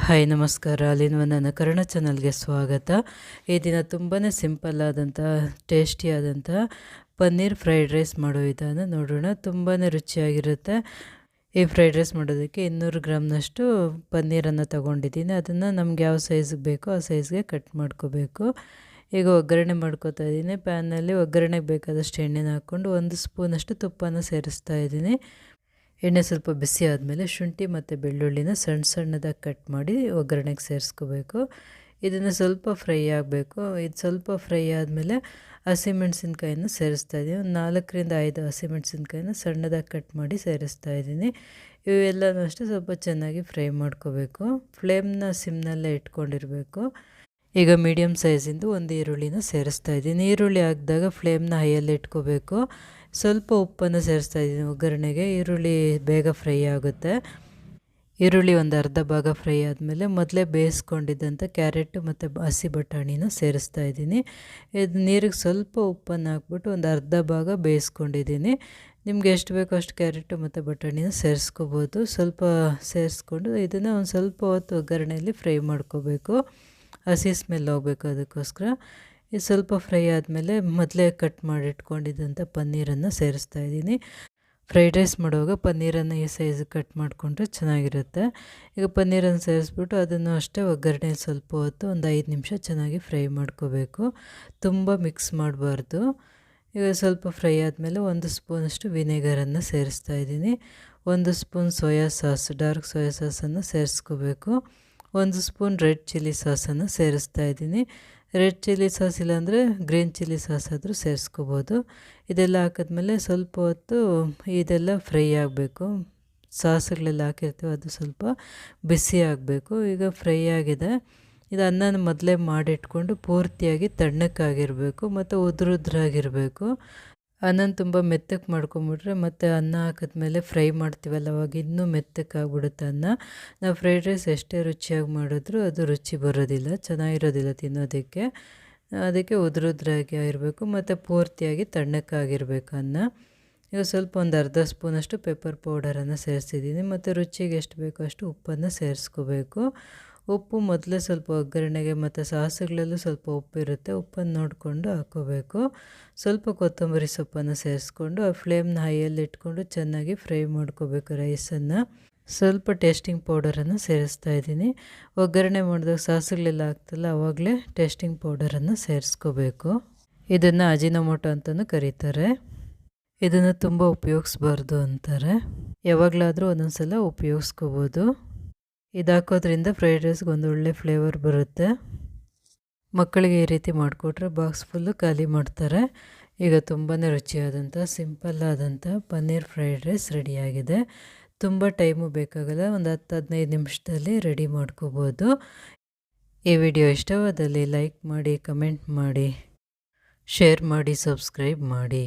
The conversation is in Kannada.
ಹಾಯ್ ನಮಸ್ಕಾರ. ಅಲ್ಲಿನ ನನ್ನ ಕನ್ನಡ ಚಾನಲ್ಗೆ ಸ್ವಾಗತ. ಈ ದಿನ ತುಂಬಾ ಸಿಂಪಲ್ ಆದಂಥ ಟೇಸ್ಟಿಯಾದಂಥ ಪನ್ನೀರ್ ಫ್ರೈಡ್ ರೈಸ್ ಮಾಡೋ ವಿಧಾನ ನೋಡೋಣ. ತುಂಬಾ ರುಚಿಯಾಗಿರುತ್ತೆ. ಈ ಫ್ರೈಡ್ ರೈಸ್ ಮಾಡೋದಕ್ಕೆ 200 ಗ್ರಾಮ್ನಷ್ಟು ಪನ್ನೀರನ್ನು ತೊಗೊಂಡಿದ್ದೀನಿ. ಅದನ್ನು ನಮ್ಗೆ ಯಾವ ಸೈಜ್ಗೆ ಬೇಕೋ ಆ ಸೈಜ್ಗೆ ಕಟ್ ಮಾಡ್ಕೋಬೇಕು. ಈಗ ಒಗ್ಗರಣೆ ಮಾಡ್ಕೋತಾ ಇದ್ದೀನಿ. ಪ್ಯಾನಲ್ಲಿ ಒಗ್ಗರಣೆಗೆ ಬೇಕಾದಷ್ಟು ಎಣ್ಣೆನ ಹಾಕ್ಕೊಂಡು 1 ಸ್ಪೂನಷ್ಟು ತುಪ್ಪನ ಸೇರಿಸ್ತಾ ಇದ್ದೀನಿ. ಎಣ್ಣೆ ಸ್ವಲ್ಪ ಬಿಸಿ ಆದಮೇಲೆ ಶುಂಠಿ ಮತ್ತು ಬೆಳ್ಳುಳ್ಳಿನ ಸಣ್ಣದಾಗಿ ಕಟ್ ಮಾಡಿ ಒಗ್ಗರಣೆಗೆ ಸೇರಿಸ್ಕೋಬೇಕು. ಇದನ್ನು ಸ್ವಲ್ಪ ಫ್ರೈ ಆಗಬೇಕು. ಇದು ಸ್ವಲ್ಪ ಫ್ರೈ ಆದಮೇಲೆ ಹಸಿಮೆಣಸಿನ್ಕಾಯನ್ನು ಸೇರಿಸ್ತಾ ಇದ್ದೀನಿ. ಒಂದು 4ರಿಂದ 5 ಹಸಿಮೆಣಸಿನ್ಕಾಯಿನ ಸಣ್ಣದಾಗಿ ಕಟ್ ಮಾಡಿ ಸೇರಿಸ್ತಾ ಇದ್ದೀನಿ. ಇವೆಲ್ಲನೂ ಅಷ್ಟೇ ಸ್ವಲ್ಪ ಚೆನ್ನಾಗಿ ಫ್ರೈ ಮಾಡ್ಕೋಬೇಕು. ಫ್ಲೇಮ್ನ ಸಿಮ್ನಲ್ಲೇ ಇಟ್ಕೊಂಡಿರಬೇಕು. ಈಗ ಮೀಡಿಯಮ್ ಸೈಜಿಂದು ಒಂದು ಈರುಳ್ಳಿನ ಸೇರಿಸ್ತಾ ಇದ್ದೀನಿ. ಈರುಳ್ಳಿ ಹಾಕಿದಾಗ ಫ್ಲೇಮ್ನ ಹೈಯಲ್ಲಿ ಇಟ್ಕೋಬೇಕು. ಸ್ವಲ್ಪ ಉಪ್ಪನ್ನು ಸೇರಿಸ್ತಾ ಇದ್ದೀನಿ ಒಗ್ಗರಣೆಗೆ. ಈರುಳ್ಳಿ ಬೇಗ ಫ್ರೈ ಆಗುತ್ತೆ. ಈರುಳ್ಳಿ ಒಂದು ಅರ್ಧ ಭಾಗ ಫ್ರೈ ಆದಮೇಲೆ ಮೊದಲೇ ಬೇಯಿಸ್ಕೊಂಡಿದ್ದಂಥ ಕ್ಯಾರೆಟು ಮತ್ತು ಹಸಿ ಬಟಾಣಿನ ಸೇರಿಸ್ತಾ ಇದ್ದೀನಿ. ಇದು ನೀರಿಗೆ ಸ್ವಲ್ಪ ಉಪ್ಪನ್ನು ಹಾಕ್ಬಿಟ್ಟು ಒಂದು ಅರ್ಧ ಭಾಗ ಬೇಯಿಸ್ಕೊಂಡಿದ್ದೀನಿ. ನಿಮ್ಗೆ ಎಷ್ಟು ಬೇಕೋ ಅಷ್ಟು ಕ್ಯಾರೆಟು ಮತ್ತು ಬಟಾಣಿನ ಸೇರಿಸ್ಕೋಬೋದು. ಸ್ವಲ್ಪ ಸೇರಿಸ್ಕೊಂಡು ಇದನ್ನು ಒಂದು ಸ್ವಲ್ಪ ಹೊತ್ತು ಒಗ್ಗರಣೆಯಲ್ಲಿ ಫ್ರೈ ಮಾಡ್ಕೋಬೇಕು. ಹಸಿ ಸ್ಮೆಲ್ ಹೋಗಬೇಕು. ಅದಕ್ಕೋಸ್ಕರ ಇದು ಸ್ವಲ್ಪ ಫ್ರೈ ಆದಮೇಲೆ ಮೊದಲೇ ಕಟ್ ಮಾಡಿ ಇಟ್ಕೊಂಡಿದ್ದಂಥ ಪನ್ನೀರನ್ನು ಸೇರಿಸ್ತಾ ಇದ್ದೀನಿ. ಫ್ರೈಡ್ ರೈಸ್ ಮಾಡುವಾಗ ಪನ್ನೀರನ್ನು ಈ ಸೈಜಿಗೆ ಕಟ್ ಮಾಡಿಕೊಂಡ್ರೆ ಚೆನ್ನಾಗಿರುತ್ತೆ. ಈಗ ಪನ್ನೀರನ್ನು ಸೇರಿಸ್ಬಿಟ್ಟು ಅದನ್ನು ಅಷ್ಟೇ ಒಗ್ಗರಣೆಯಲ್ಲಿ ಸ್ವಲ್ಪ ಹೊತ್ತು ಒಂದು 5 ನಿಮಿಷ ಚೆನ್ನಾಗಿ ಫ್ರೈ ಮಾಡ್ಕೋಬೇಕು. ತುಂಬ ಮಿಕ್ಸ್ ಮಾಡಬಾರ್ದು. ಈಗ ಸ್ವಲ್ಪ ಫ್ರೈ ಆದಮೇಲೆ 1 ಸ್ಪೂನಷ್ಟು ವಿನೆಗರನ್ನು ಸೇರಿಸ್ತಾ ಇದ್ದೀನಿ. 1 spoon soya sauce, dark soya ಸಾಸನ್ನು ಸೇರಿಸ್ಕೋಬೇಕು. 1 spoon red chilli ಸಾಸನ್ನು ಸೇರಿಸ್ತಾ ಇದ್ದೀನಿ. ರೆಡ್ ಚಿಲ್ಲಿ ಸಾಸ್ ಇಲ್ಲಾಂದರೆ ಗ್ರೀನ್ ಚಿಲ್ಲಿ ಸಾಸ್ ಆದರೂ ಸೇರಿಸ್ಕೋಬೋದು. ಇದೆಲ್ಲ ಹಾಕಿದ್ಮೇಲೆ ಸ್ವಲ್ಪ ಹೊತ್ತು ಇದೆಲ್ಲ ಫ್ರೈ ಆಗಬೇಕು. ಸಾಸುಗಳೆಲ್ಲ ಹಾಕಿರ್ತೀವಿ ಅದು ಸ್ವಲ್ಪ ಬಿಸಿ ಆಗಬೇಕು. ಈಗ ಫ್ರೈ ಆಗಿದೆ. ಇದು ಅನ್ನನ ಮೊದಲೇ ಮಾಡಿಟ್ಕೊಂಡು ಪೂರ್ತಿಯಾಗಿ ತಣ್ಣಕ್ಕಾಗಿರಬೇಕು ಮತ್ತು ಉದುರುದ್ರಾಗಿರಬೇಕು. ಅನ್ನನ ತುಂಬ ಮೆತ್ತಗೆ ಮಾಡ್ಕೊಂಬಿಟ್ರೆ ಮತ್ತು ಅನ್ನ ಹಾಕಿದ್ಮೇಲೆ ಫ್ರೈ ಮಾಡ್ತೀವಲ್ಲ ಅವಾಗ ಇನ್ನೂ ಮೆತ್ತಕ್ಕಾಗ್ಬಿಡುತ್ತೆ ಅನ್ನ. ನಾವು ಫ್ರೈಡ್ ರೈಸ್ ಎಷ್ಟೇ ರುಚಿಯಾಗಿ ಮಾಡಿದ್ರೂ ಅದು ರುಚಿ ಬರೋದಿಲ್ಲ, ಚೆನ್ನಾಗಿರೋದಿಲ್ಲ ತಿನ್ನೋದಕ್ಕೆ. ಅದಕ್ಕೆ ಉದುರುದ್ರಾಗಿ ಆಗಿರಬೇಕು ಮತ್ತು ಪೂರ್ತಿಯಾಗಿ ತಣ್ಣಕ್ಕಾಗಿರಬೇಕು ಅನ್ನ. ಈಗ ಸ್ವಲ್ಪ ಒಂದು ಅರ್ಧ ಸ್ಪೂನಷ್ಟು ಪೆಪ್ಪರ್ ಪೌಡರನ್ನು ಸೇರಿಸಿದ್ದೀನಿ ಮತ್ತು ರುಚಿಗೆ ಎಷ್ಟು ಬೇಕೋ ಅಷ್ಟು ಉಪ್ಪನ್ನು ಸೇರಿಸ್ಕೋಬೇಕು. ಉಪ್ಪು ಮೊದಲೇ ಸ್ವಲ್ಪ ಒಗ್ಗರಣೆಗೆ ಮತ್ತು ಸಾಸುಗಳಲ್ಲೂ ಸ್ವಲ್ಪ ಉಪ್ಪಿರುತ್ತೆ. ಉಪ್ಪನ್ನು ನೋಡಿಕೊಂಡು ಹಾಕ್ಕೋಬೇಕು. ಸ್ವಲ್ಪ ಕೊತ್ತಂಬರಿ ಸೊಪ್ಪನ್ನು ಸೇರಿಸ್ಕೊಂಡು ಆ ಫ್ಲೇಮ್ನ ಹೈಯಲ್ಲಿ ಇಟ್ಕೊಂಡು ಚೆನ್ನಾಗಿ ಫ್ರೈ ಮಾಡ್ಕೋಬೇಕು ರೈಸನ್ನು. ಸ್ವಲ್ಪ ಟೇಸ್ಟಿಂಗ್ ಪೌಡರನ್ನು ಸೇರಿಸ್ತಾ ಇದ್ದೀನಿ. ಒಗ್ಗರಣೆ ಮಾಡಿದಾಗ ಸಾಸುಗಳೆಲ್ಲ ಹಾಕ್ತಲ್ಲ ಆವಾಗಲೇ ಟೇಸ್ಟಿಂಗ್ ಪೌಡರನ್ನು ಸೇರಿಸ್ಕೋಬೇಕು. ಇದನ್ನು ಅಜಿನೋಮೋಟೊ ಅಂತಲೂ ಕರೀತಾರೆ. ಇದನ್ನು ತುಂಬ ಉಪಯೋಗಿಸ್ಬಾರ್ದು ಅಂತಾರೆ. ಯಾವಾಗಲಾದರೂ ಒಂದೊಂದು ಸಲ ಉಪಯೋಗಿಸ್ಕೋಬೋದು. ಇದು ಹಾಕೋದ್ರಿಂದ ಫ್ರೈಡ್ ರೈಸ್ಗೆ ಒಂದು ಒಳ್ಳೆ ಫ್ಲೇವರ್ ಬರುತ್ತೆ. ಮಕ್ಕಳಿಗೆ ಈ ರೀತಿ ಮಾಡಿಕೊಟ್ರೆ ಬಾಕ್ಸ್ ಫುಲ್ಲು ಖಾಲಿ ಮಾಡ್ತಾರೆ. ಈಗ ತುಂಬಾ ರುಚಿಯಾದಂಥ ಸಿಂಪಲ್ ಆದಂಥ ಪನ್ನೀರ್ ಫ್ರೈಡ್ ರೈಸ್ ರೆಡಿಯಾಗಿದೆ. ತುಂಬ ಟೈಮು ಬೇಕಾಗಲ್ಲ. ಒಂದು 10-15 ನಿಮಿಷದಲ್ಲಿ ರೆಡಿ ಮಾಡ್ಕೋಬೋದು. ಈ ವಿಡಿಯೋ ಇಷ್ಟವಾದಲ್ಲಿ ಲೈಕ್ ಮಾಡಿ, ಕಮೆಂಟ್ ಮಾಡಿ, ಶೇರ್ ಮಾಡಿ, ಸಬ್ಸ್ಕ್ರೈಬ್ ಮಾಡಿ.